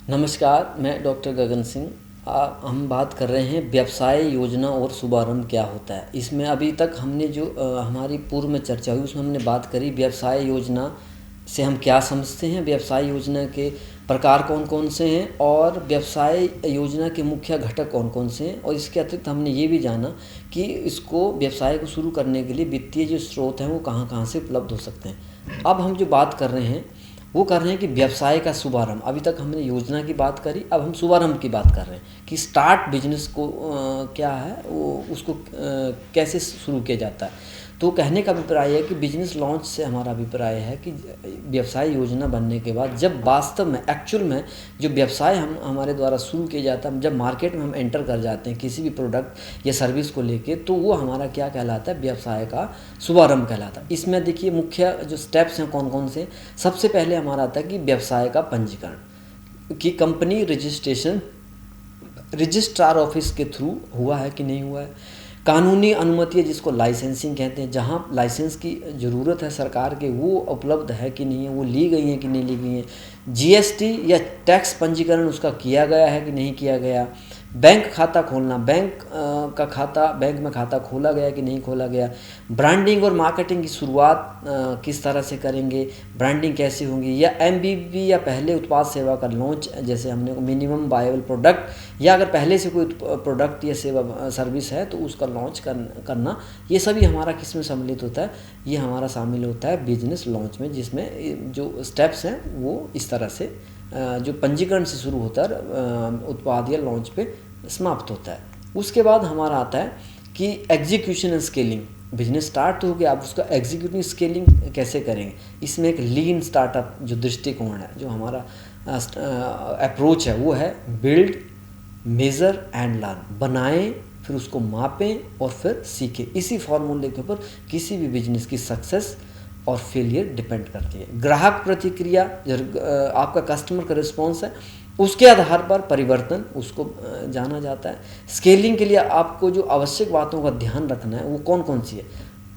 नमस्कार, मैं डॉक्टर गगन सिंह। हम बात कर रहे हैं व्यवसाय योजना और शुभारंभ क्या होता है। इसमें अभी तक हमने जो हमारी पूर्व में चर्चा हुई उसमें हमने बात करी व्यवसाय योजना से हम क्या समझते हैं, व्यवसाय योजना के प्रकार कौन कौन से हैं और व्यवसाय योजना के मुख्य घटक कौन कौन से हैं। और इसके अतिरिक्त हमने ये भी जाना कि इसको व्यवसाय को शुरू करने के लिए वित्तीय जो स्रोत हैं वो कहाँ कहाँ से उपलब्ध हो सकते हैं। अब हम जो बात कर रहे हैं वो कर रहे हैं कि व्यवसाय का शुभारंभ। अभी तक हमने योजना की बात करी, अब हम शुभारंभ की बात कर रहे हैं कि स्टार्ट बिजनेस को क्या है वो उसको कैसे शुरू किया जाता है। तो कहने का अभिप्राय है कि बिजनेस लॉन्च से हमारा अभिप्राय है कि व्यवसाय योजना बनने के बाद जब वास्तव में एक्चुअल में जो व्यवसाय हम हमारे द्वारा शुरू किया जाता है, जब मार्केट में हम एंटर कर जाते हैं किसी भी प्रोडक्ट या सर्विस को लेके, तो वो हमारा क्या कहलाता है, व्यवसाय का शुभारंभ कहलाता है। इसमें देखिए मुख्य जो स्टेप्स हैं कौन कौन से। सबसे पहले हमारा आता है कि व्यवसाय का पंजीकरण, कि कंपनी रजिस्ट्रेशन रजिस्ट्रार ऑफिस के थ्रू हुआ है कि नहीं हुआ है। कानूनी अनुमति है जिसको लाइसेंसिंग कहते हैं, जहाँ लाइसेंस की ज़रूरत है सरकार के वो उपलब्ध है कि नहीं है, वो ली गई हैं कि नहीं ली गई हैं। जीएसटी या टैक्स पंजीकरण उसका किया गया है कि नहीं किया गया। बैंक खाता खोलना, बैंक में खाता खोला गया कि नहीं खोला गया। ब्रांडिंग और मार्केटिंग की शुरुआत किस तरह से करेंगे, ब्रांडिंग कैसे होगी, या एमबीबी या पहले उत्पाद सेवा का लॉन्च, जैसे हमने मिनिमम वायबल प्रोडक्ट, या अगर पहले से कोई प्रोडक्ट या सेवा सर्विस है तो उसका लॉन्च करना, ये सभी हमारा किस में सम्मिलित होता है, ये हमारा शामिल होता है बिजनेस लॉन्च में, जिसमें जो स्टेप्स हैं वो इस तरह से जो पंजीकरण से शुरू होता है उत्पाद या लॉन्च पे समाप्त होता है। उसके बाद हमारा आता है कि execution and scaling. Business start हो गया, आप उसका एग्जीक्यूटिंग स्केलिंग कैसे करेंगे। इसमें एक लीन स्टार्टअप जो दृष्टिकोण है, जो हमारा अप्रोच है, वो है बिल्ड, मेज़र एंड लर्न। बनाएं, फिर उसको मापें और फिर सीखें। इसी फॉर्मूले के ऊपर किसी भी बिजनेस की सक्सेस और फेलियर डिपेंड करती है। ग्राहक प्रतिक्रिया, आपका कस्टमर का रिस्पॉन्स है, उसके आधार पर परिवर्तन उसको जाना जाता है। स्केलिंग के लिए आपको जो आवश्यक बातों का ध्यान रखना है वो कौन कौन सी है।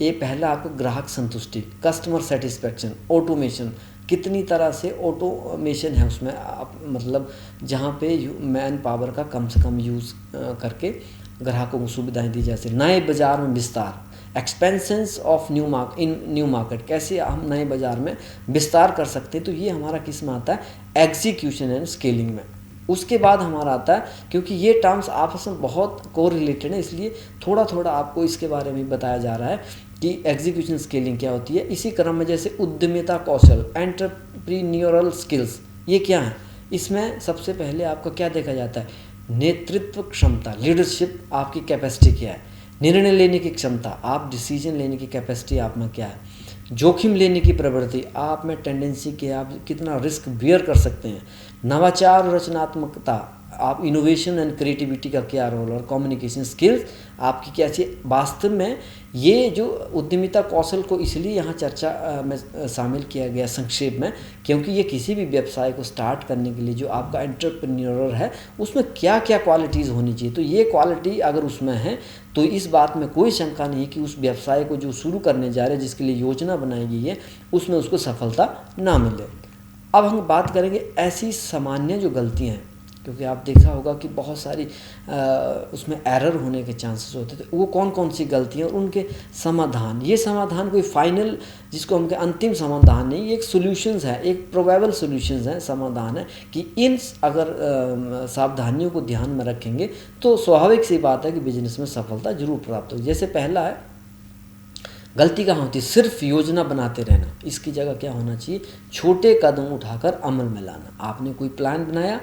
ये पहला आपको ग्राहक संतुष्टि, कस्टमर सेटिस्फेक्शन, ऑटोमेशन, कितनी तरह से ऑटोमेशन है उसमें, आप मतलब जहाँ पे मैन पावर का कम से कम यूज़ करके ग्राहकों को सुविधाएं दी जाती है। नए बाज़ार में विस्तार, एक्सपेंशंस ऑफ न्यू मार्केट, कैसे हम नए बाज़ार में विस्तार कर सकते हैं। तो ये हमारा किस में आता है, एग्जीक्यूशन एंड स्केलिंग में। उसके बाद हमारा आता है, क्योंकि ये टर्म्स आपस में बहुत को रिलेटेड है, इसलिए थोड़ा थोड़ा आपको इसके बारे में बताया जा रहा है कि एग्जीक्यूशन स्केलिंग क्या होती है। इसी क्रम में जैसे उद्यमिता कौशल, एंटरप्रीन्योरल स्किल्स, ये क्या है। इसमें सबसे पहले आपका क्या देखा जाता है, नेतृत्व क्षमता, लीडरशिप, आपकी कैपेसिटी क्या है। निर्णय लेने की क्षमता, आप डिसीजन लेने की कैपेसिटी आप में क्या है। जोखिम लेने की प्रवृत्ति, आप में टेंडेंसी क्या है, आप कितना रिस्क बियर कर सकते हैं। नवाचार और रचनात्मकता, आप इनोवेशन एंड क्रिएटिविटी का क्या रोल, और कम्युनिकेशन स्किल्स आपकी क्या चाहिए। वास्तव में ये जो उद्यमिता कौशल को इसलिए यहाँ चर्चा में शामिल किया गया संक्षेप में, क्योंकि ये किसी भी व्यवसाय को स्टार्ट करने के लिए जो आपका एंटरप्रेन्योर है उसमें क्या क्या क्वालिटीज़ होनी चाहिए। तो ये क्वालिटी अगर उसमें है तो इस बात में कोई शंका नहीं कि उस व्यवसाय को जो शुरू करने जा रहे हैं, जिसके लिए योजना बनाई गई है, उसमें उसको सफलता ना मिले। अब हम बात करेंगे ऐसी सामान्य जो गलतियाँ हैं, क्योंकि आप देखा होगा कि बहुत सारी उसमें एरर होने के चांसेस होते थे। वो कौन कौन सी गलतियाँ और उनके समाधान। ये समाधान कोई फाइनल जिसको हम अंतिम समाधान नहीं, ये एक सॉल्यूशंस है, एक प्रोबेबल सॉल्यूशंस है, समाधान है कि इन अगर सावधानियों को ध्यान में रखेंगे तो स्वाभाविक सी बात है कि बिजनेस में सफलता जरूर प्राप्त होगी। जैसे पहला है, गलती कहाँ होती है, सिर्फ योजना बनाते रहना। इसकी जगह क्या होना चाहिए, छोटे कदम उठाकर अमल में लाना। आपने कोई प्लान बनाया,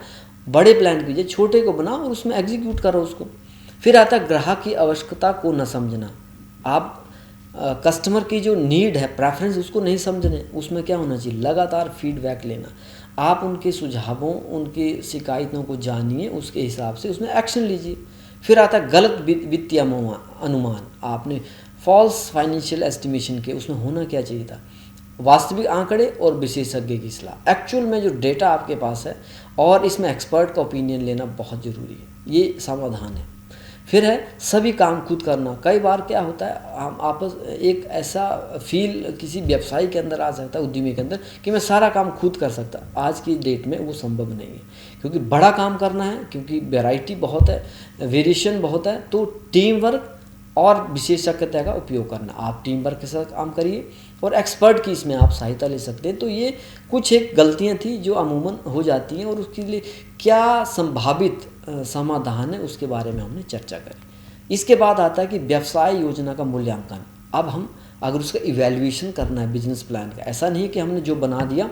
बड़े प्लान कीजिए, छोटे को बनाओ और उसमें एग्जीक्यूट करो उसको। फिर आता है ग्राहक की आवश्यकता को न समझना। आप कस्टमर की जो नीड है, प्रेफरेंस, उसको नहीं समझने। उसमें क्या होना चाहिए, लगातार फीडबैक लेना। आप उनके सुझावों, उनकी शिकायतों को जानिए, उसके हिसाब से उसमें एक्शन लीजिए। फिर आता है गलत वित्तीय अनुमान। आपने फॉल्स फाइनेंशियल एस्टिमेशन के, उसमें होना क्या चाहिए था, वास्तविक आंकड़े और विशेषज्ञ की सलाह, एक्चुअल में जो डेटा आपके पास है, और इसमें एक्सपर्ट का ओपिनियन लेना बहुत ज़रूरी है। ये समाधान है। फिर है सभी काम खुद करना। कई बार क्या होता है, हम आपस एक ऐसा फील किसी व्यवसायी के अंदर आ सकता है, उद्यमी के अंदर, कि मैं सारा काम खुद कर सकता। आज की डेट में वो संभव नहीं है, क्योंकि बड़ा काम करना है, क्योंकि वैरायटी बहुत है, वेरिएशन बहुत है। तो टीम वर्क और विशेषज्ञता का उपयोग करना। आप टीम वर्क के साथ काम करिए और एक्सपर्ट की इसमें आप सहायता ले सकते हैं। तो ये कुछ एक गलतियां थी जो अमूमन हो जाती हैं, और उसके लिए क्या संभावित समाधान है उसके बारे में हमने चर्चा करी। इसके बाद आता है कि व्यवसाय योजना का मूल्यांकन। अब हम अगर उसका इवैल्यूएशन करना है बिजनेस प्लान का, ऐसा नहीं है कि हमने जो बना दिया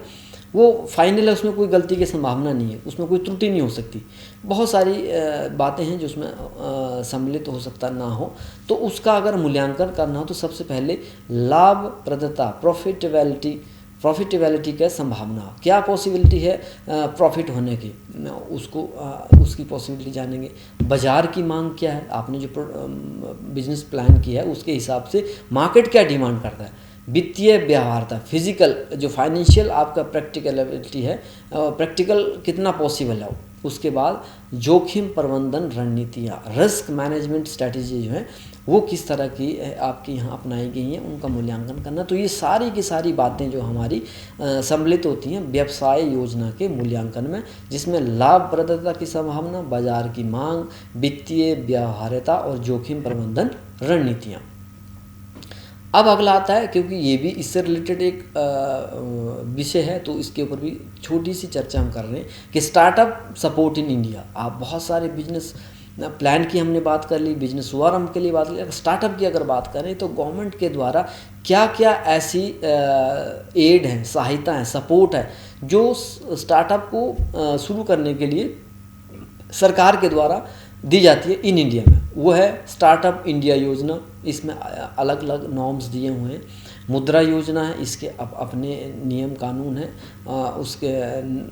वो फाइनल है, उसमें कोई गलती की संभावना नहीं है, उसमें कोई त्रुटि नहीं हो सकती। बहुत सारी बातें हैं जो उसमें सम्मिलित हो सकता ना हो। तो उसका अगर मूल्यांकन करना हो तो सबसे पहले लाभप्रदता, प्रॉफिटेबिलिटी का संभावना, क्या पॉसिबिलिटी है प्रॉफिट होने की, उसको उसकी पॉसिबिलिटी जानेंगे। बाज़ार की मांग क्या है, आपने जो बिजनेस प्लान किया है उसके हिसाब से मार्केट क्या डिमांड करता है। वित्तीय व्यवहार्यता, फिजिकल जो फाइनेंशियल आपका प्रैक्टिकलिटी है, प्रैक्टिकल कितना पॉसिबल है। उसके बाद जोखिम प्रबंधन रणनीतियाँ, रिस्क मैनेजमेंट स्ट्रैटेजी जो है वो किस तरह की आपके यहाँ अपनाई गई हैं, उनका मूल्यांकन करना। तो ये सारी की सारी बातें जो हमारी सम्मिलित होती हैं व्यवसाय योजना के मूल्यांकन में, जिसमें लाभप्रदता की संभावना, बाजार की मांग, वित्तीय व्यवहार्यता और जोखिम प्रबंधन रणनीतियाँ। अब अगला आता है, क्योंकि ये भी इससे रिलेटेड एक विषय है, तो इसके ऊपर भी छोटी सी चर्चा हम कर रहे हैं कि स्टार्टअप सपोर्ट इन इंडिया। आप बहुत सारे बिजनेस प्लान की हमने बात कर ली, बिजनेस शुभारंभ के लिए बात की। स्टार्टअप की अगर बात करें तो गवर्नमेंट के द्वारा क्या क्या ऐसी एड हैं, सहायता है, सपोर्ट है जो स्टार्टअप को शुरू करने के लिए सरकार के द्वारा दी जाती है इन इंडिया में। वो है स्टार्टअप इंडिया योजना। इसमें अलग अलग नॉर्म्स दिए हुए हैं। मुद्रा योजना है, इसके अपने नियम कानून हैं, उसके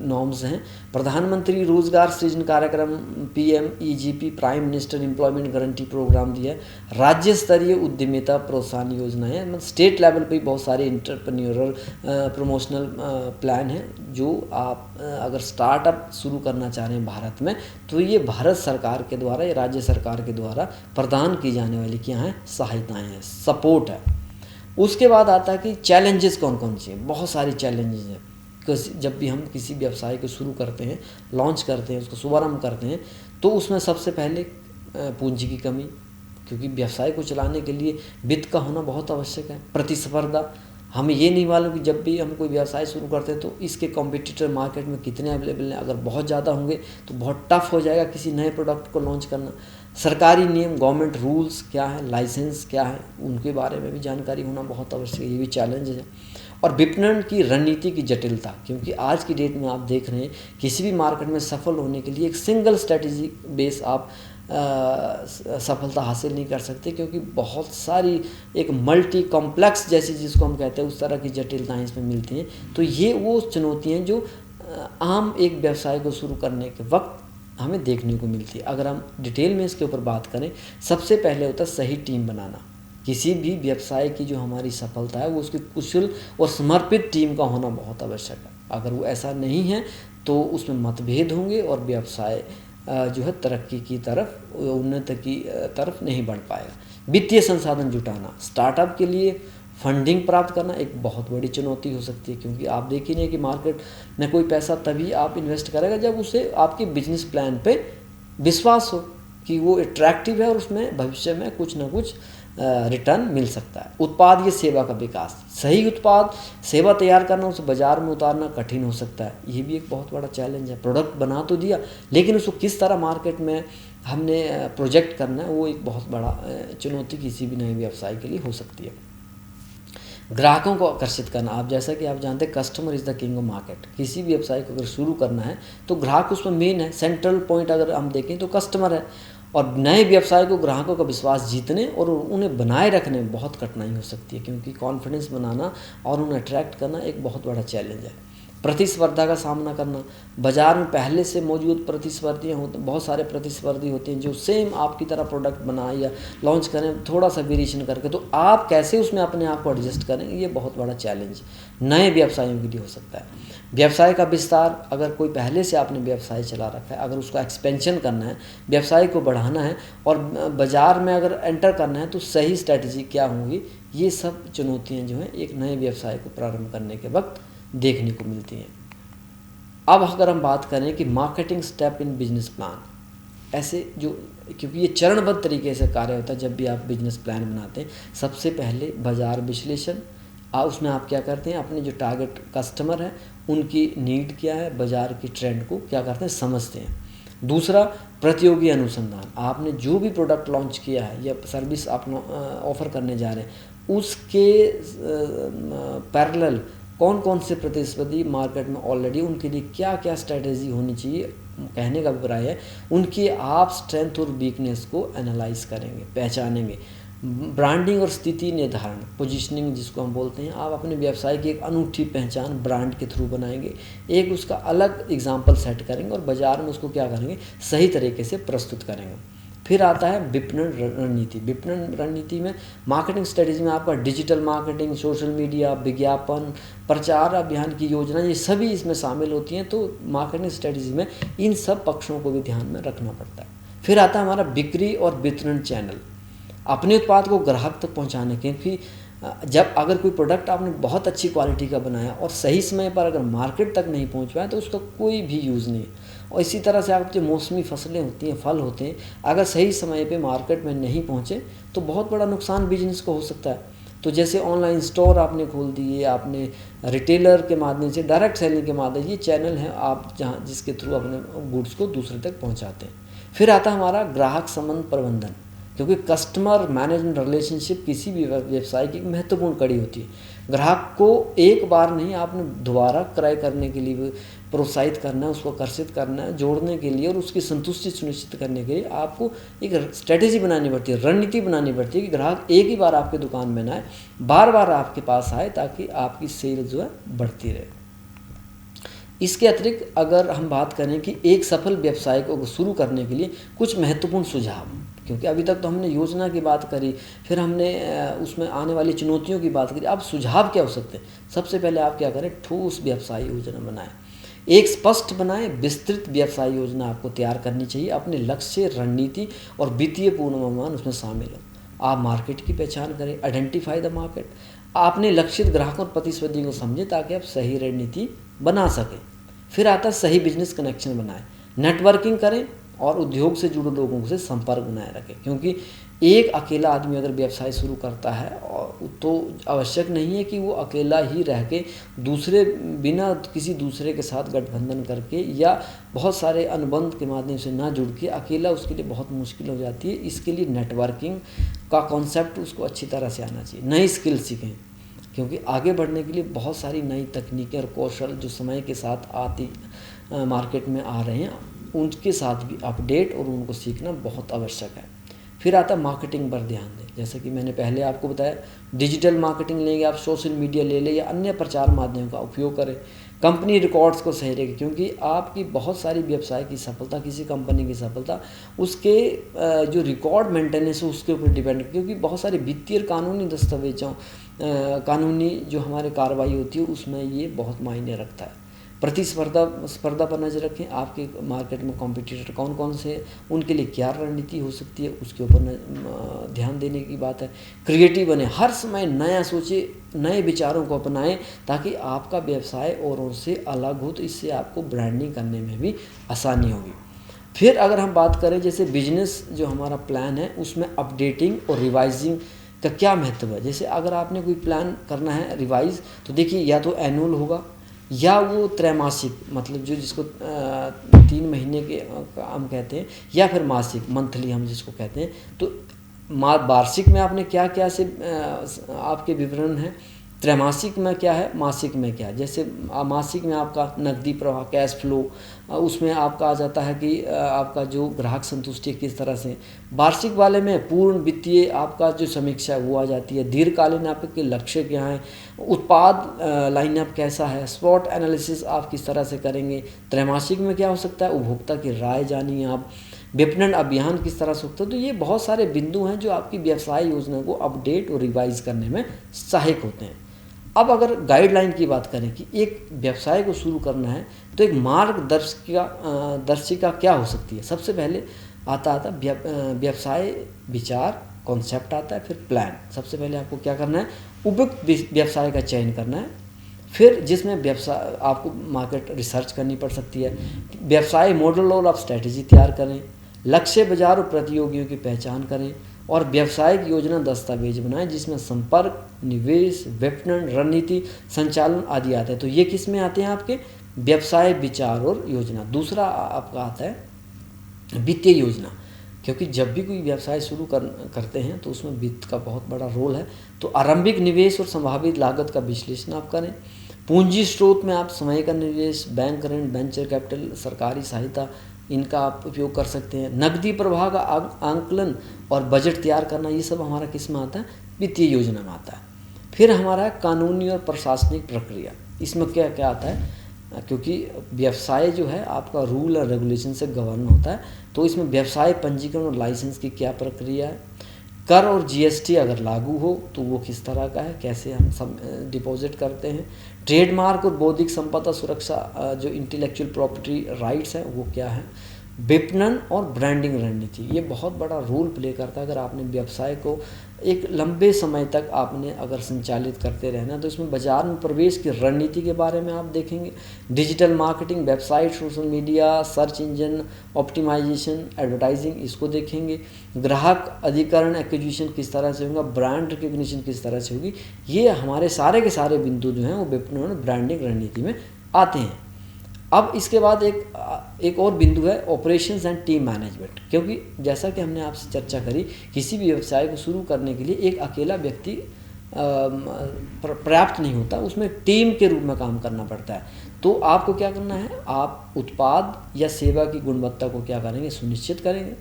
नॉर्म्स हैं। प्रधानमंत्री रोजगार सृजन कार्यक्रम PMEGP, prime minister employment guarantee programme दिया है। राज्य स्तरीय उद्यमिता प्रोत्साहन योजना है। मतलब स्टेट लेवल पे बहुत सारे इंटरप्रेन्योरल प्रमोशनल प्लान हैं जो आप अगर स्टार्टअप शुरू करना चाह रहे हैं भारत में, तो ये भारत सरकार के द्वारा या राज्य सरकार के द्वारा प्रदान की जाने वाली क्या हैं, सहायताएँ हैं, सपोर्ट है। उसके बाद आता है कि चैलेंजेस कौन कौन से हैं। बहुत सारी चैलेंजेस हैं। जब भी हम किसी व्यवसाय को शुरू करते हैं, लॉन्च करते हैं, उसको शुभारंभ करते हैं, तो उसमें सबसे पहले पूंजी की कमी, क्योंकि व्यवसाय को चलाने के लिए वित्त का होना बहुत आवश्यक है। प्रतिस्पर्धा, हमें ये नहीं मालूम कि जब भी हम कोई व्यवसाय शुरू करते हैं तो इसके कॉम्पिटिटर मार्केट में कितने अवेलेबल हैं। अगर बहुत ज़्यादा होंगे तो बहुत टफ हो जाएगा किसी नए प्रोडक्ट को लॉन्च करना। सरकारी नियम, गवर्नमेंट रूल्स क्या है, लाइसेंस क्या है, उनके बारे में भी जानकारी होना बहुत आवश्यक है। ये भी चैलेंज है। और विपणन की रणनीति की जटिलता, क्योंकि आज की डेट में आप देख रहे हैं किसी भी मार्केट में सफल होने के लिए एक सिंगल स्ट्रैटेजी बेस आप सफलता हासिल नहीं कर सकते, क्योंकि बहुत सारी एक मल्टी कॉम्प्लेक्स जैसी जिसको हम कहते हैं उस तरह की जटिलताएं इसमें मिलती हैं। तो ये वो चुनौतियां जो आम एक व्यवसाय को शुरू करने के वक्त हमें देखने को मिलती है। अगर हम डिटेल में इसके ऊपर बात करें, सबसे पहले होता है सही टीम बनाना। किसी भी व्यवसाय की जो हमारी सफलता है वो उसकी कुशल और समर्पित टीम का होना बहुत आवश्यक है। अगर वो ऐसा नहीं है तो उसमें मतभेद होंगे और व्यवसाय जो है तरक्की की तरफ, उन्नति की तरफ नहीं बढ़ पाएगा। वित्तीय संसाधन जुटाना, स्टार्टअप के लिए फंडिंग प्राप्त करना एक बहुत बड़ी चुनौती हो सकती है, क्योंकि आप देख ही नहीं कि मार्केट में कोई पैसा तभी आप इन्वेस्ट करेगा जब उसे आपके बिजनेस प्लान पे विश्वास हो कि वो अट्रैक्टिव है और उसमें भविष्य में कुछ ना कुछ रिटर्न मिल सकता है। उत्पाद या सेवा का विकास, सही उत्पाद सेवा तैयार करना, उसे बाजार में उतारना कठिन हो सकता है। ये भी एक बहुत बड़ा चैलेंज है। प्रोडक्ट बना तो दिया, लेकिन उसको किस तरह मार्केट में हमने प्रोजेक्ट करना है, वो एक बहुत बड़ा चुनौती किसी भी नए व्यवसाय के लिए हो सकती है। ग्राहकों को आकर्षित करना, आप जैसा कि आप जानते हैं customer is the king of market. किसी भी व्यवसाय को अगर शुरू करना है तो ग्राहक उसमें मेन है, सेंट्रल पॉइंट अगर हम देखें तो कस्टमर है। और नए व्यवसाय को ग्राहकों का विश्वास जीतने और उन्हें बनाए रखने में बहुत कठिनाई हो सकती है, क्योंकि कॉन्फिडेंस बनाना और उन्हें अट्रैक्ट करना एक बहुत बड़ा चैलेंज है। प्रतिस्पर्धा का सामना करना, बाज़ार में पहले से मौजूद प्रतिस्पर्धियाँ होते, बहुत सारे प्रतिस्पर्धी होते हैं जो सेम आपकी तरह प्रोडक्ट बनाए या लॉन्च करें थोड़ा सा वेरिएशन करके, तो आप कैसे उसमें अपने आप को एडजस्ट करें, ये बहुत बड़ा चैलेंज नए व्यवसायों के लिए हो सकता है। व्यवसाय का विस्तार, अगर कोई पहले से आपने व्यवसाय चला रखा है, अगर उसका एक्सपेंशन करना है, व्यवसाय को बढ़ाना है और बाज़ार में अगर एंटर करना है तो सही स्ट्रैटेजी क्या होगी, ये सब चुनौतियाँ जो हैं एक नए व्यवसाय को प्रारंभ करने के वक्त देखने को मिलती हैं। अब अगर हम बात करें कि marketing step in business plan, ऐसे जो, क्योंकि ये चरणबद्ध तरीके से कार्य होता है जब भी आप बिजनेस प्लान बनाते हैं। सबसे पहले बाज़ार विश्लेषण, उसमें आप क्या करते हैं, अपने जो टारगेट कस्टमर है उनकी नीड क्या है, बाज़ार की ट्रेंड को क्या करते हैं, समझते हैं। दूसरा, प्रतियोगी अनुसंधान, आपने जो भी प्रोडक्ट लॉन्च किया है या सर्विस आप ऑफ़र करने जा रहे हैं उसके पैरेलल कौन कौन से प्रतिस्पर्धी मार्केट में ऑलरेडी, उनके लिए क्या क्या स्ट्रैटेजी होनी चाहिए, कहने का अभिप्राय है उनकी आप स्ट्रेंथ और वीकनेस को एनालाइज करेंगे, पहचानेंगे। ब्रांडिंग और स्थिति निर्धारण, पोजीशनिंग जिसको हम बोलते हैं, आप अपने व्यवसाय की एक अनूठी पहचान ब्रांड के थ्रू बनाएंगे, एक उसका अलग एग्जाम्पल सेट करेंगे और बाज़ार में उसको क्या करेंगे, सही तरीके से प्रस्तुत करेंगे। फिर आता है विपणन रणनीति। विपणन रणनीति में, मार्केटिंग स्ट्रेटेजी में आपका डिजिटल मार्केटिंग, सोशल मीडिया, विज्ञापन, प्रचार अभियान की योजना, ये सभी इसमें शामिल होती हैं। तो मार्केटिंग स्ट्रेटेजी में इन सब पक्षों को भी ध्यान में रखना पड़ता है। फिर आता है हमारा बिक्री और वितरण चैनल, अपने उत्पाद को ग्राहक तक पहुंचाने के, क्योंकि जब अगर कोई प्रोडक्ट आपने बहुत अच्छी क्वालिटी का बनाया और सही समय पर अगर मार्केट तक नहीं पहुंच पाया तो उसका कोई भी यूज़ नहीं। और इसी तरह से आप जो मौसमी फसलें होती हैं, फल होते हैं, अगर सही समय पे मार्केट में नहीं पहुंचे तो बहुत बड़ा नुकसान बिजनेस को हो सकता है। तो जैसे ऑनलाइन स्टोर आपने खोल दिए, आपने रिटेलर के माध्यम से, डायरेक्ट सेलिंग के माध्यम, ये चैनल हैं आप जहाँ जिसके थ्रू अपने गुड्स को दूसरे तक पहुँचाते हैं। फिर आता है हमारा ग्राहक संबंध प्रबंधन, क्योंकि कस्टमर मैनेजमेंट रिलेशनशिप किसी भी व्यवसाय की महत्वपूर्ण कड़ी होती है। ग्राहक को एक बार नहीं, आपने दोबारा क्रय करने के लिए प्रोत्साहित करना है, उसको आकर्षित करना है, जोड़ने के लिए और उसकी संतुष्टि सुनिश्चित करने के लिए आपको एक स्ट्रेटेजी बनानी पड़ती है, रणनीति बनानी पड़ती है कि ग्राहक एक ही बार आपकी दुकान में ना आए, बार बार आपके पास आए, ताकि आपकी सेल जो है बढ़ती रहे। इसके अतिरिक्त अगर हम बात करें कि एक सफल व्यवसाय को शुरू करने के लिए कुछ महत्वपूर्ण सुझाव, क्योंकि अभी तक तो हमने योजना की बात करी, फिर हमने उसमें आने वाली चुनौतियों की बात करी, अब सुझाव क्या हो सकते हैं। सबसे पहले आप क्या करें, ठोस व्यवसाय योजना बनाएं, एक स्पष्ट बनाएं, विस्तृत व्यवसाय योजना आपको तैयार करनी चाहिए। अपने लक्ष्य, रणनीति और वित्तीय पूर्वानुमान उसमें शामिल हो। आप मार्केट की पहचान करें, आइडेंटिफाई द मार्केट, आपने लक्षित ग्राहक और प्रतिस्पर्धी को समझें ताकि आप सही रणनीति बना सकें। फिर आता है सही बिजनेस कनेक्शन बनाएं, नेटवर्किंग करें और उद्योग से जुड़े लोगों से संपर्क बनाए रखें, क्योंकि एक अकेला आदमी अगर व्यवसाय शुरू करता है तो आवश्यक नहीं है कि वो अकेला ही रह के दूसरे, बिना किसी दूसरे के साथ गठबंधन करके या बहुत सारे अनुबंध के माध्यम से ना जुड़ के, अकेला उसके लिए बहुत मुश्किल हो जाती है। इसके लिए नेटवर्किंग का कॉन्सेप्ट उसको अच्छी तरह से आना चाहिए। नई स्किल सीखें, क्योंकि आगे बढ़ने के लिए बहुत सारी नई तकनीकें और कौशल जो समय के साथ आती मार्केट में आ रहे हैं, उनके साथ भी अपडेट और उनको सीखना बहुत आवश्यक है। फिर आता मार्केटिंग पर ध्यान दें, जैसे कि मैंने पहले आपको बताया, डिजिटल मार्केटिंग लेंगे आप, सोशल मीडिया ले लें या अन्य प्रचार माध्यमों का उपयोग करें। कंपनी रिकॉर्ड्स को सही रखें, क्योंकि आपकी बहुत सारी व्यवसाय की सफलता, किसी कंपनी की सफलता उसके जो रिकॉर्ड मेंटेनेंस है उसके ऊपर डिपेंड, क्योंकि बहुत सारे वित्तीय और कानूनी दस्तावेजों, कानूनी जो हमारे कार्रवाई होती है उसमें ये बहुत मायने रखता है। स्पर्धा पर नजर रखें, आपके मार्केट में कॉम्पिटिटर कौन कौन से, उनके लिए क्या रणनीति हो सकती है, उसके ऊपर ध्यान देने की बात है। क्रिएटिव बने, हर समय नया सोचे, नए विचारों को अपनाएं, ताकि आपका व्यवसाय औरों से अलग हो, तो इससे आपको ब्रांडिंग करने में भी आसानी होगी। फिर अगर हम बात करें जैसे बिजनेस जो हमारा प्लान है उसमें अपडेटिंग और रिवाइजिंग का क्या महत्व है। जैसे अगर आपने कोई प्लान करना है रिवाइज, तो देखिए या तो एनुअल होगा या वो त्रैमासिक, मतलब जो जिसको 3 महीने के हम कहते हैं, या फिर मासिक, मंथली हम जिसको कहते हैं। तो वार्षिक में आपने क्या क्या से आपके विवरण हैं, त्रैमासिक में क्या है, मासिक में क्या है। जैसे मासिक में आपका नकदी प्रवाह, कैश फ्लो, उसमें आपका आ जाता है कि आपका जो ग्राहक संतुष्टि किस तरह से। वार्षिक वाले में पूर्ण वित्तीय आपका जो समीक्षा है वो आ जाती है। दीर्घकालीन आपके लक्ष्य क्या हैं, उत्पाद लाइनअप कैसा है, स्वॉट एनालिसिस आप किस तरह से करेंगे। त्रैमासिक में क्या हो सकता है, उपभोक्ता की राय जानिए आप, विपणन अभियान किस तरह से होता है। तो ये बहुत सारे बिंदु हैं जो आपकी व्यवसाय योजना को अपडेट और रिवाइज करने में सहायक होते हैं। अब अगर गाइडलाइन की बात करें कि एक व्यवसाय को शुरू करना है तो एक दर्शिका क्या हो सकती है। सबसे पहले आता व्यवसाय विचार, कॉन्सेप्ट आता है, फिर प्लान। सबसे पहले आपको क्या करना है, उपयुक्त व्यवसाय का चयन करना है, फिर जिसमें व्यवसाय आपको मार्केट रिसर्च करनी पड़ सकती है, व्यवसाय मॉडल और आप स्ट्रैटेजी तैयार करें, लक्ष्य बाजार और प्रतियोगियों की पहचान करें, और व्यवसायिक योजना दस्तावेज बनाएं जिसमें संपर्क, निवेश, विपणन रणनीति, संचालन आदि आते हैं। तो ये किस में आते हैं, आपके व्यवसाय विचार और योजना। दूसरा आपका आता है वित्तीय योजना, क्योंकि जब भी कोई व्यवसाय शुरू करते हैं तो उसमें वित्त का बहुत बड़ा रोल है। तो आरंभिक निवेश और संभावित लागत का विश्लेषण आप करें। पूंजी स्रोत में आप समय का निवेश, बैंक ऋण, वेंचर कैपिटल, सरकारी सहायता, इनका आप उपयोग कर सकते हैं। नकदी प्रवाह का आंकलन और बजट तैयार करना, ये सब हमारा किस में आता है, वित्तीय योजना में आता है। फिर हमारा कानूनी और प्रशासनिक प्रक्रिया, इसमें क्या क्या आता है, क्योंकि व्यवसाय जो है आपका रूल और रेगुलेशन से गवर्न होता है। तो इसमें व्यवसाय पंजीकरण और लाइसेंस की क्या प्रक्रिया है, कर और जीएसटी अगर लागू हो तो वो किस तरह का है, कैसे हम सब डिपॉजिट करते हैं। ट्रेडमार्क और बौद्धिक संपदा सुरक्षा, जो इंटेलेक्चुअल प्रॉपर्टी राइट्स हैं वो क्या है। विपणन और ब्रांडिंग रणनीति, ये बहुत बड़ा रोल प्ले करता है। अगर आपने व्यवसाय को एक लंबे समय तक आपने अगर संचालित करते रहना, तो इसमें बाजार में प्रवेश की रणनीति के बारे में आप देखेंगे। Digital marketing, website, social media, search engine optimisation, advertising, इसको देखेंगे। ग्राहक अधिकरण, एक्विजिशन किस तरह से होगा, ब्रांड रिकग्निशन किस तरह से होगी। ये हमारे सारे के सारे बिंदु जो हैं वो विपणन और ब्रांडिंग रणनीति में आते हैं। अब इसके बाद एक और बिंदु है ऑपरेशंस एंड टीम मैनेजमेंट, क्योंकि जैसा कि हमने आपसे चर्चा करी, किसी भी व्यवसाय को शुरू करने के लिए एक अकेला व्यक्ति पर्याप्त नहीं होता, उसमें टीम के रूप में काम करना पड़ता है। तो आपको क्या करना है, आप उत्पाद या सेवा की गुणवत्ता को क्या करेंगे, सुनिश्चित करेंगे।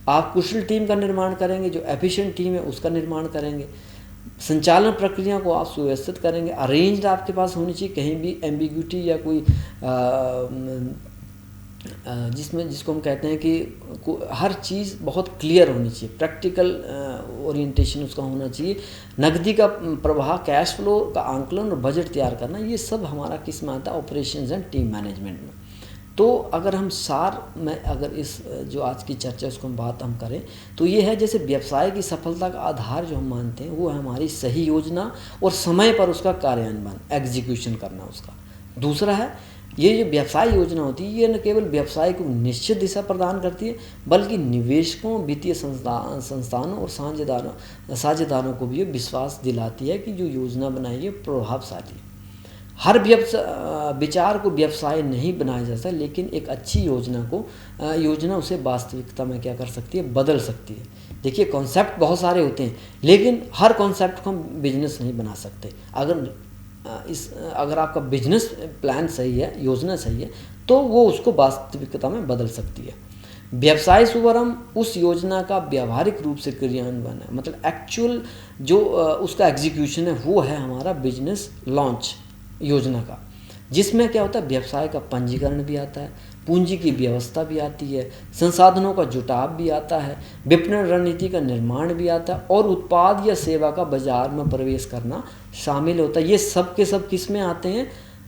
आप कुशल टीम का निर्माण करेंगे, जो एफिशिएंट टीम है उसका निर्माण करेंगे। संचालन प्रक्रिया को आप सुव्यवस्थित करेंगे। अरेंज्ड आपके पास होनी चाहिए, कहीं भी एम्बिग्यूटी या कोई जिसको हम कहते हैं कि हर चीज़ बहुत क्लियर होनी चाहिए, प्रैक्टिकल ओरिएंटेशन उसका होना चाहिए। नकदी का प्रवाह, कैश फ्लो का आंकलन और बजट तैयार करना, ये सब हमारा किस में आता है, ऑपरेशंस एंड टीम मैनेजमेंट में। तो अगर हम सार में अगर इस जो आज की चर्चा उसको हम करें तो ये है, जैसे व्यवसाय की सफलता का आधार जो हम मानते हैं वो है हमारी सही योजना और समय पर उसका कार्यान्वयन, एग्जीक्यूशन करना उसका। दूसरा है, ये जो व्यवसाय योजना होती है ये न केवल व्यवसाय को निश्चित दिशा प्रदान करती है, बल्कि निवेशकों, वित्तीय संस्थानों और साझेदारों को भी ये विश्वास दिलाती है कि जो योजना बनाई है प्रभावशाली है। हर विचार को व्यवसाय नहीं बनाया जा सकता, लेकिन एक अच्छी योजना उसे वास्तविकता में क्या कर सकती है, बदल सकती है। देखिए, कॉन्सेप्ट बहुत सारे होते हैं, लेकिन हर कॉन्सेप्ट को हम बिजनेस नहीं बना सकते। अगर आपका बिजनेस प्लान सही है, योजना सही है, तो वो उसको वास्तविकता में बदल सकती है। व्यवसाय शुभारंभ उस योजना का व्यावहारिक रूप से क्रियान्वयन है, मतलब एक्चुअल जो उसका एग्जीक्यूशन है वो है हमारा बिजनेस लॉन्च योजना का, जिसमें क्या होता है, व्यवसाय का पंजीकरण भी आता है, पूंजी की व्यवस्था भी आती है, संसाधनों का जुटाव भी आता है, विपणन रणनीति का निर्माण भी आता है, और उत्पाद या सेवा का बाजार में प्रवेश करना शामिल होता है। ये सब के सब किस में आते हैं,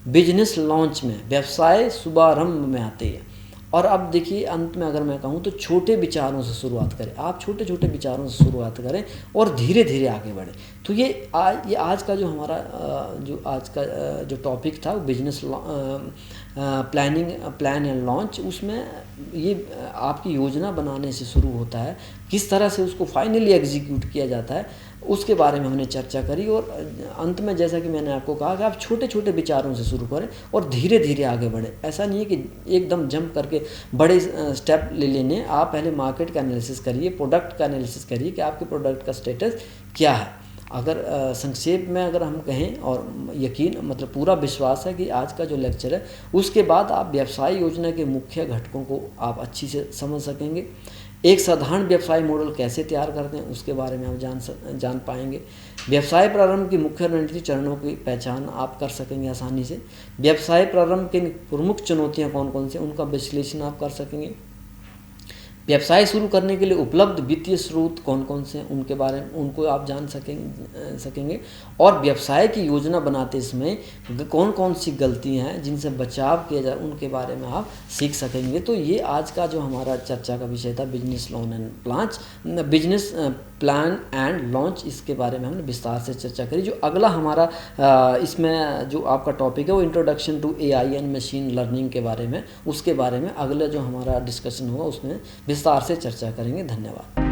बिजनेस लॉन्च में, व्यवसाय शुभारंभ में आते हैं। और अब देखिए, अंत में अगर मैं कहूँ तो छोटे विचारों से शुरुआत करें, आप छोटे छोटे विचारों से शुरुआत करें और धीरे धीरे आगे बढ़ें। तो ये आज का जो हमारा जो टॉपिक था वो बिजनेस प्लान एंड लॉन्च, उसमें ये आपकी योजना बनाने से शुरू होता है, किस तरह से उसको फाइनली एग्जीक्यूट किया जाता है उसके बारे में हमने चर्चा करी। और अंत में जैसा कि मैंने आपको कहा कि आप छोटे छोटे विचारों से शुरू करें और धीरे धीरे आगे बढ़ें। ऐसा नहीं है कि एकदम जंप करके बड़े स्टेप ले लेने। आप पहले मार्केट का एनालिसिस करिए, प्रोडक्ट का एनालिसिस करिए कि आपके प्रोडक्ट का स्टेटस क्या है। अगर संक्षेप में अगर हम कहें, और यकीन मतलब पूरा विश्वास है कि आज का जो लेक्चर है उसके बाद आप व्यवसाय योजना के मुख्य घटकों को आप अच्छी से समझ सकेंगे। एक साधारण व्यवसाय मॉडल कैसे तैयार करते हैं उसके बारे में आप जान पाएंगे। व्यवसाय प्रारंभ की मुख्य रणनीति चरणों की पहचान आप कर सकेंगे आसानी से। व्यवसाय प्रारंभ की प्रमुख चुनौतियां कौन कौन सी, उनका विश्लेषण आप कर सकेंगे। व्यवसाय शुरू करने के लिए उपलब्ध वित्तीय स्रोत कौन कौन से हैं उनके बारे में उनको आप जान सकेंगे। और व्यवसाय की योजना बनाते समय कौन कौन सी गलतियां हैं जिनसे बचाव किया जाए उनके बारे में आप सीख सकेंगे। तो ये आज का जो हमारा चर्चा का विषय था बिजनेस प्लान एंड लॉन्च, इसके बारे में हमने विस्तार से चर्चा करी। जो अगला हमारा इसमें जो आपका टॉपिक है वो introduction to AI and machine learning के बारे में, उसके बारे में अगला जो हमारा डिस्कशन होगा उसमें विस्तार से चर्चा करेंगे। धन्यवाद।